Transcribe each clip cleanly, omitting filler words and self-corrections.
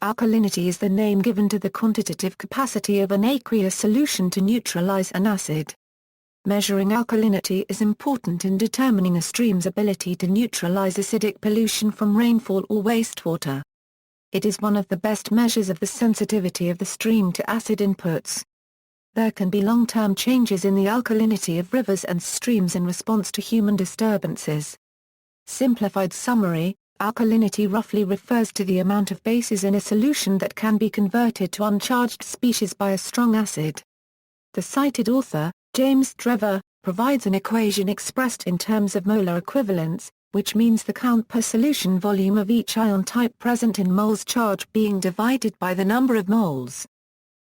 Alkalinity is the name given to the quantitative capacity of an aqueous solution to neutralize an acid. Measuring alkalinity is important in determining a stream's ability to neutralize acidic pollution from rainfall or wastewater. It is one of the best measures of the sensitivity of the stream to acid inputs. There can be long-term changes in the alkalinity of rivers and streams in response to human disturbances. Simplified summary: alkalinity roughly refers to the amount of bases in a solution that can be converted to uncharged species by a strong acid. The cited author, James Drever, provides an equation expressed in terms of molar equivalence, which means the count per solution volume of each ion type present in moles charge being divided by the number of moles.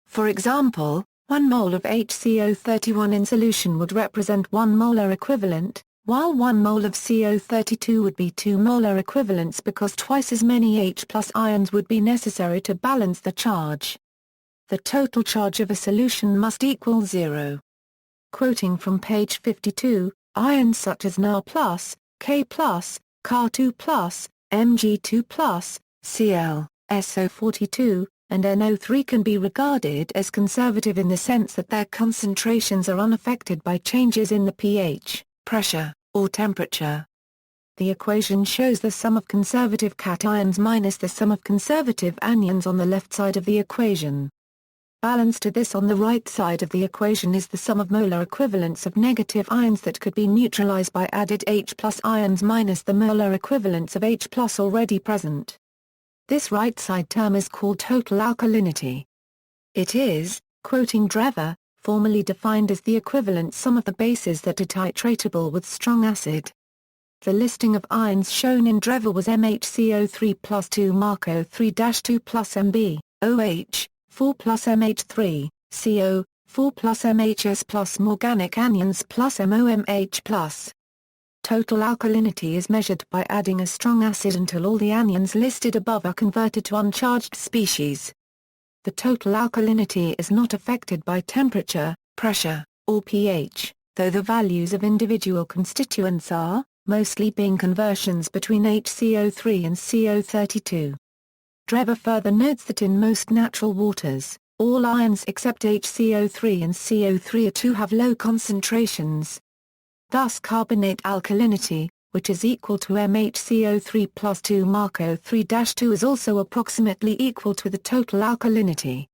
For example, 1 mole of HCO31 in solution would represent 1 molar equivalent, while 1 mole of CO32 would be 2 molar equivalents because twice as many H+ ions would be necessary to balance the charge. The total charge of a solution must equal 0. Quoting from page 52, ions such as Na+, K+, Ca2+, Mg2+, Cl, SO42, and NO3 can be regarded as conservative in the sense that their concentrations are unaffected by changes in the pH, pressure, or temperature. The equation shows the sum of conservative cations minus the sum of conservative anions on the left side of the equation. Balanced to this on the right side of the equation is the sum of molar equivalents of negative ions that could be neutralized by added H+ ions minus the molar equivalents of H+ already present. This right side term is called total alkalinity. It is, quoting Drever, formally defined as the equivalent sum of the bases that are titratable with strong acid. The listing of ions shown in Drever was MHCO3 plus 2 Marco 3-2 plus Mb, OH, 4 plus MH3, CO, 4 plus MHS plus organic anions plus MOMH plus. Total alkalinity is measured by adding a strong acid until all the anions listed above are converted to uncharged species. The total alkalinity is not affected by temperature, pressure, or pH, though the values of individual constituents are, mostly being conversions between HCO3 and CO32. Drever further notes that in most natural waters, all ions except HCO3 and CO3 have low concentrations. Thus carbonate alkalinity, which is equal to MHCO3 plus 2 Marco 3-2 is also approximately equal to the total alkalinity.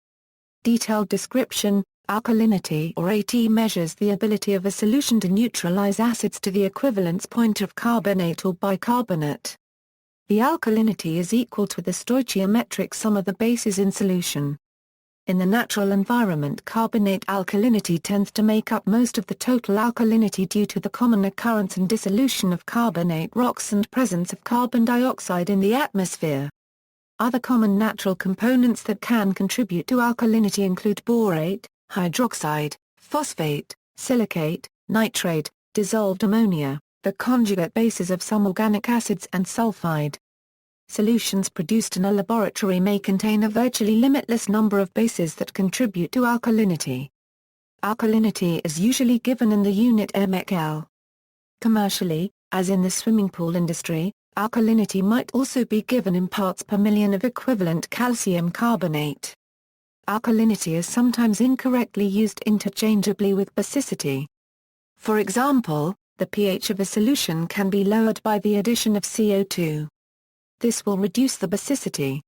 Detailed description: alkalinity or AT measures the ability of a solution to neutralize acids to the equivalence point of carbonate or bicarbonate. The alkalinity is equal to the stoichiometric sum of the bases in solution. In the natural environment, carbonate alkalinity tends to make up most of the total alkalinity due to the common occurrence and dissolution of carbonate rocks and presence of carbon dioxide in the atmosphere. Other common natural components that can contribute to alkalinity include borate, hydroxide, phosphate, silicate, nitrate, dissolved ammonia, the conjugate bases of some organic acids and sulfide. Solutions produced in a laboratory may contain a virtually limitless number of bases that contribute to alkalinity. Alkalinity is usually given in the unit mcl. Commercially, as in the swimming pool industry, alkalinity might also be given in parts per million of equivalent calcium carbonate. Alkalinity is sometimes incorrectly used interchangeably with basicity. For example, the pH of a solution can be lowered by the addition of CO2. This will reduce the basicity.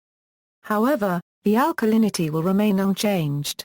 However, the alkalinity will remain unchanged.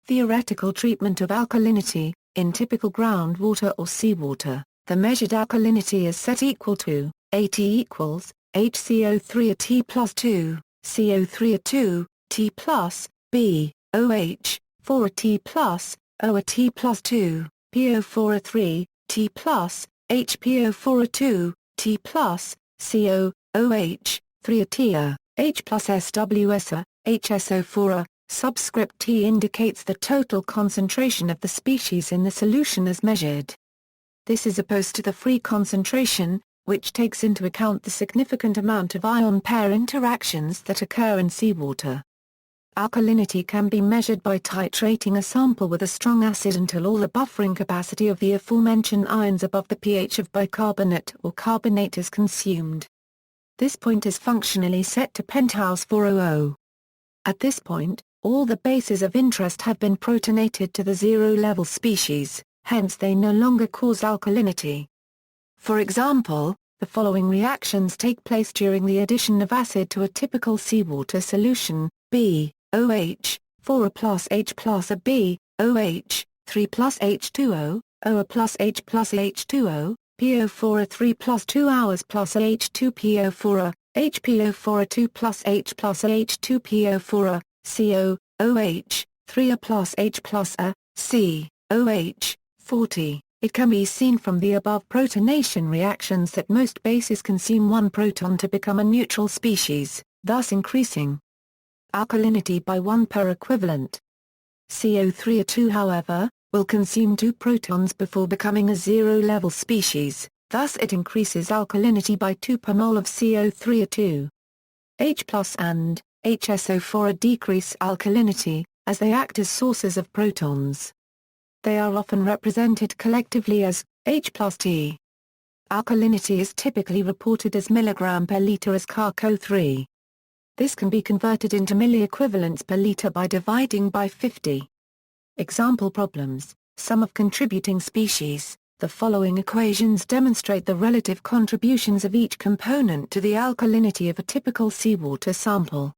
Theoretical treatment of alkalinity: in typical groundwater or seawater, the measured alkalinity is set equal to AT equals HCO3 a T plus 2, CO3 a 2, T plus, B, OH, 4 a T plus, O a T plus 2, PO4 a 3, T plus, HPO4 a 2, T plus, CO, OH, 3 a T a, H plus SWS a, HSO4 a. Subscript T indicates the total concentration of the species in the solution as measured. This is opposed to the free concentration, which takes into account the significant amount of ion pair interactions that occur in seawater. Alkalinity can be measured by titrating a sample with a strong acid until all the buffering capacity of the aforementioned ions above the pH of bicarbonate or carbonate is consumed. This point is functionally set to penthouse 400. At this point, all the bases of interest have been protonated to the zero-level species, hence they no longer cause alkalinity. For example, the following reactions take place during the addition of acid to a typical seawater solution: B, OH, 4A plus H plus a B, OH, 3 plus H2O, OA plus H plus H2O, PO4A 3 plus 2 hours plus H2PO4A, HPO4A 2 plus H plus H2PO4A, CO, OH, 3A plus H plus A, C, OH, 40. It can be seen from the above protonation reactions that most bases consume one proton to become a neutral species, thus increasing alkalinity by 1 per equivalent. CO3A2, however, will consume 2 protons before becoming a zero-level species, thus it increases alkalinity by 2 per mole of CO3A2. H plus and HSO4A decrease alkalinity, as they act as sources of protons. They are often represented collectively as H plus T. Alkalinity is typically reported as milligram per liter as CaCO3. This can be converted into milliequivalents per liter by dividing by 50. Example problems: sum of contributing species. The following equations demonstrate the relative contributions of each component to the alkalinity of a typical seawater sample.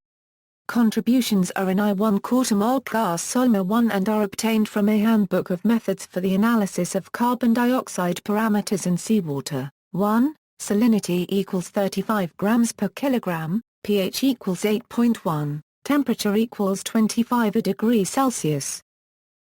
Contributions are in I1 quarter mole gas Solmer 1 and are obtained from a handbook of methods for the analysis of carbon dioxide parameters in seawater. 1. Salinity equals 35 grams per kilogram, pH equals 8.1, temperature equals 25 degrees Celsius.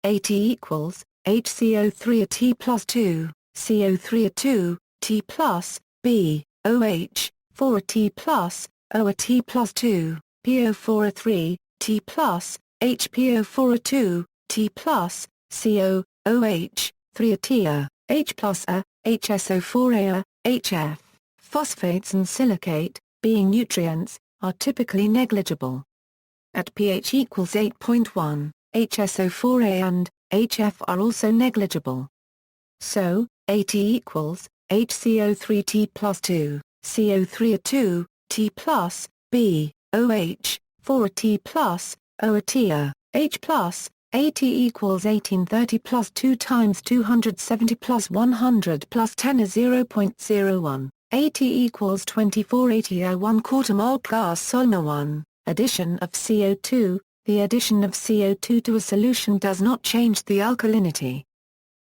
AT equals HCO3 a T plus 2, CO3 a 2, T plus, B, OH, 4 a T plus, O a T plus 2. PO4 a 3, T plus, HPO4 a 2, T plus, CO, OH, 3 a T a, H plus a, HSO4 a, HF. Phosphates and silicate, being nutrients, are typically negligible. At pH equals 8.1, HSO4a and HF are also negligible. So, AT equals HCO3T plus 2, CO3A2, T plus, B, OH, 4T plus, OAT, H plus, AT equals 1830 plus 2 times 270 plus 100 plus 10 is 0.01. AT equals 2480 1 quarter mole gas Solmer 1. Addition of CO2. The addition of CO2 to a solution does not change the alkalinity.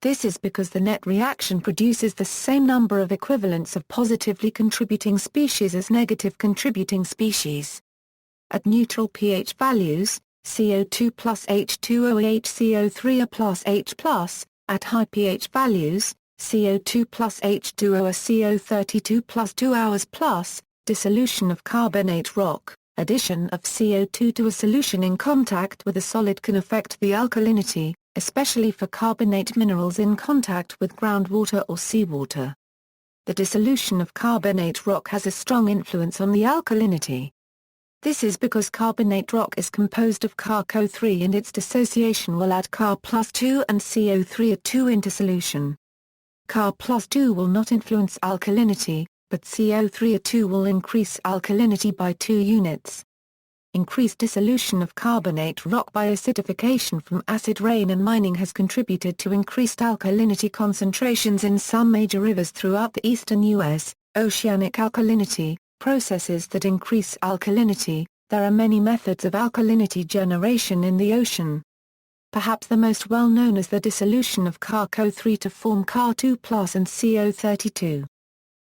This is because the net reaction produces the same number of equivalents of positively contributing species as negative contributing species. At neutral pH values, CO2 plus H2O HCO3A plus H plus, at high pH values, CO2 plus H2O CO32 plus 2 hours plus, dissolution of carbonate rock, addition of CO2 to a solution in contact with a solid can affect the alkalinity, especially for carbonate minerals in contact with groundwater or seawater. The dissolution of carbonate rock has a strong influence on the alkalinity. This is because carbonate rock is composed of CaCO3 and its dissociation will add Ca plus 2 and CO3A2 into solution. Ca plus 2 will not influence alkalinity, but CO3A2 will increase alkalinity by 2 units. Increased dissolution of carbonate rock by acidification from acid rain and mining has contributed to increased alkalinity concentrations in some major rivers throughout the eastern U.S. Oceanic alkalinity, processes that increase alkalinity. There are many methods of alkalinity generation in the ocean. Perhaps the most well-known is the dissolution of CaCO3 to form Ca2 plus and CO32.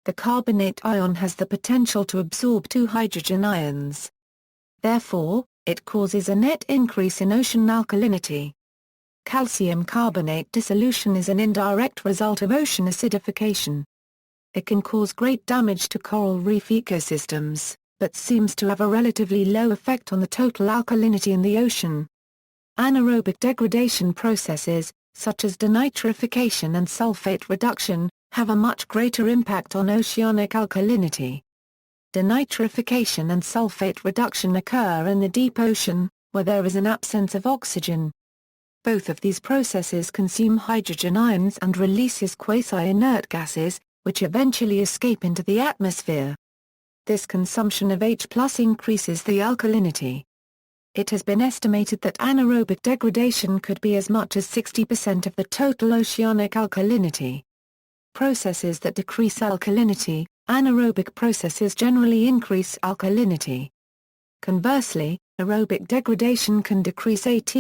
The carbonate ion has the potential to absorb 2 hydrogen ions. Therefore, it causes a net increase in ocean alkalinity. Calcium carbonate dissolution is an indirect result of ocean acidification. It can cause great damage to coral reef ecosystems, but seems to have a relatively low effect on the total alkalinity in the ocean. Anaerobic degradation processes, such as denitrification and sulfate reduction, have a much greater impact on oceanic alkalinity. Denitrification and sulfate reduction occur in the deep ocean, where there is an absence of oxygen. Both of these processes consume hydrogen ions and releases quasi-inert gases, which eventually escape into the atmosphere. This consumption of H+ increases the alkalinity. It has been estimated that anaerobic degradation could be as much as 60% of the total oceanic alkalinity. Processes that decrease alkalinity. Anaerobic processes generally increase alkalinity. Conversely, aerobic degradation can decrease AT.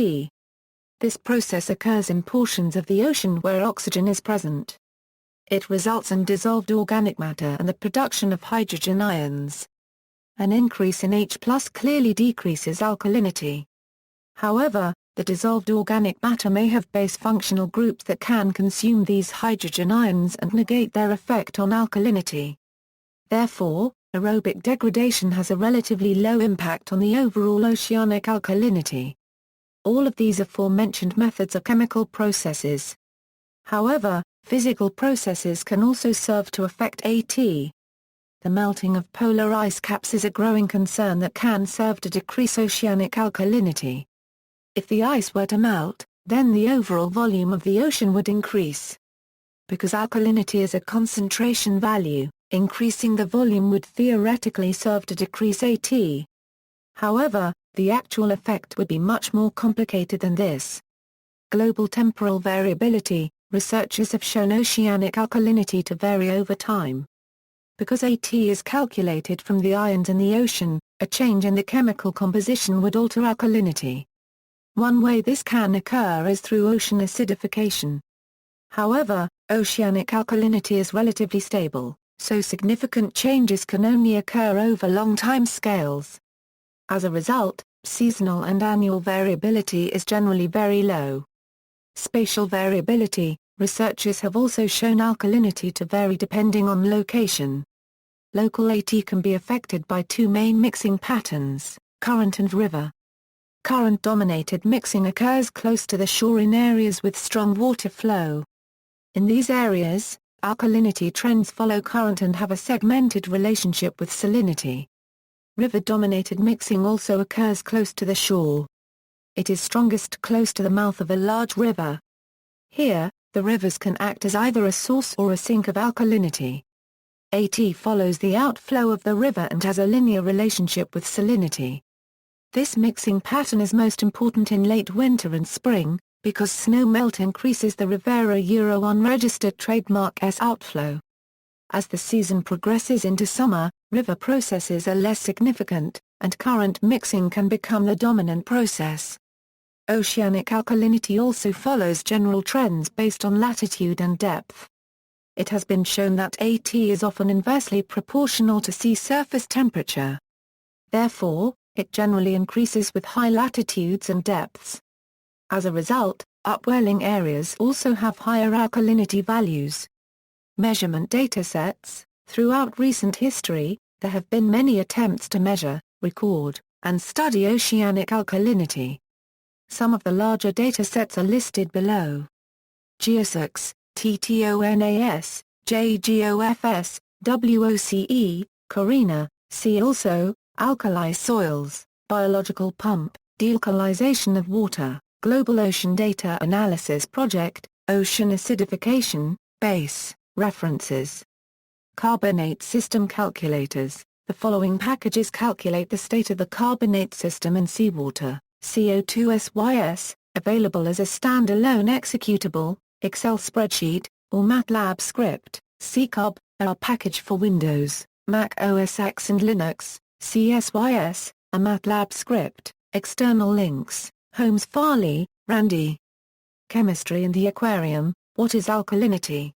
This process occurs in portions of the ocean where oxygen is present. It results in dissolved organic matter and the production of hydrogen ions. An increase in H+ clearly decreases alkalinity. However, the dissolved organic matter may have base functional groups that can consume these hydrogen ions and negate their effect on alkalinity. Therefore, aerobic degradation has a relatively low impact on the overall oceanic alkalinity. All of these aforementioned methods are chemical processes. However, physical processes can also serve to affect AT. The melting of polar ice caps is a growing concern that can serve to decrease oceanic alkalinity. If the ice were to melt, then the overall volume of the ocean would increase. Because alkalinity is a concentration value, increasing the volume would theoretically serve to decrease AT. However, the actual effect would be much more complicated than this. Global temporal variability. Researchers have shown oceanic alkalinity to vary over time. Because AT is calculated from the ions in the ocean, a change in the chemical composition would alter alkalinity. One way this can occur is through ocean acidification. However, oceanic alkalinity is relatively stable, so significant changes can only occur over long time scales. As a result, seasonal and annual variability is generally very low. Spatial variability. Researchers have also shown alkalinity to vary depending on location. Local AT can be affected by two main mixing patterns, current and river. Current-dominated mixing occurs close to the shore in areas with strong water flow. In these areas, alkalinity trends follow current and have a segmented relationship with salinity. River-dominated mixing also occurs close to the shore. It is strongest close to the mouth of a large river. Here, the rivers can act as either a source or a sink of alkalinity. AT follows the outflow of the river and has a linear relationship with salinity. This mixing pattern is most important in late winter and spring, because snow melt increases the Rivera unregistered trademark S outflow. As the season progresses into summer, river processes are less significant, and current mixing can become the dominant process. Oceanic alkalinity also follows general trends based on latitude and depth. It has been shown that AT is often inversely proportional to sea surface temperature. Therefore, it generally increases with high latitudes and depths. As a result, upwelling areas also have higher alkalinity values. Measurement datasets. Throughout recent history, there have been many attempts to measure, record, and study oceanic alkalinity. Some of the larger datasets are listed below. GEOSUX, TTONAS, JGOFS, WOCE, CORINA, see also, alkali soils, biological pump, dealkalization of water, Global Ocean Data Analysis Project, Ocean Acidification, BASE, references. Carbonate System Calculators. The following packages calculate the state of the carbonate system in seawater, CO2SYS, available as a standalone executable, Excel spreadsheet, or MATLAB script. CCARB, a package for Windows, Mac OS X and Linux. CSYS, a MATLAB script. External links, Holmes Farley, Randy. Chemistry in the Aquarium, What is Alkalinity?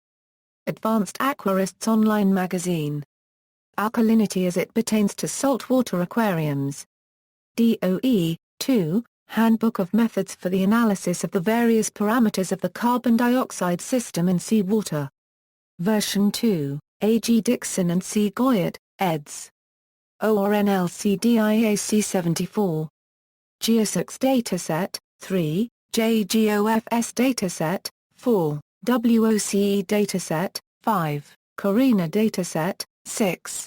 Advanced Aquarists Online Magazine. Alkalinity as it pertains to saltwater aquariums. DOE, 2, Handbook of Methods for the Analysis of the Various Parameters of the Carbon Dioxide System in Seawater. Version 2, A. G. Dixon and C. Goyette, eds. ORNLCDIAC 74. GEOSUX Dataset, 3, JGOFS Dataset, 4, WOCE Dataset, 5, CORINA Dataset, 6.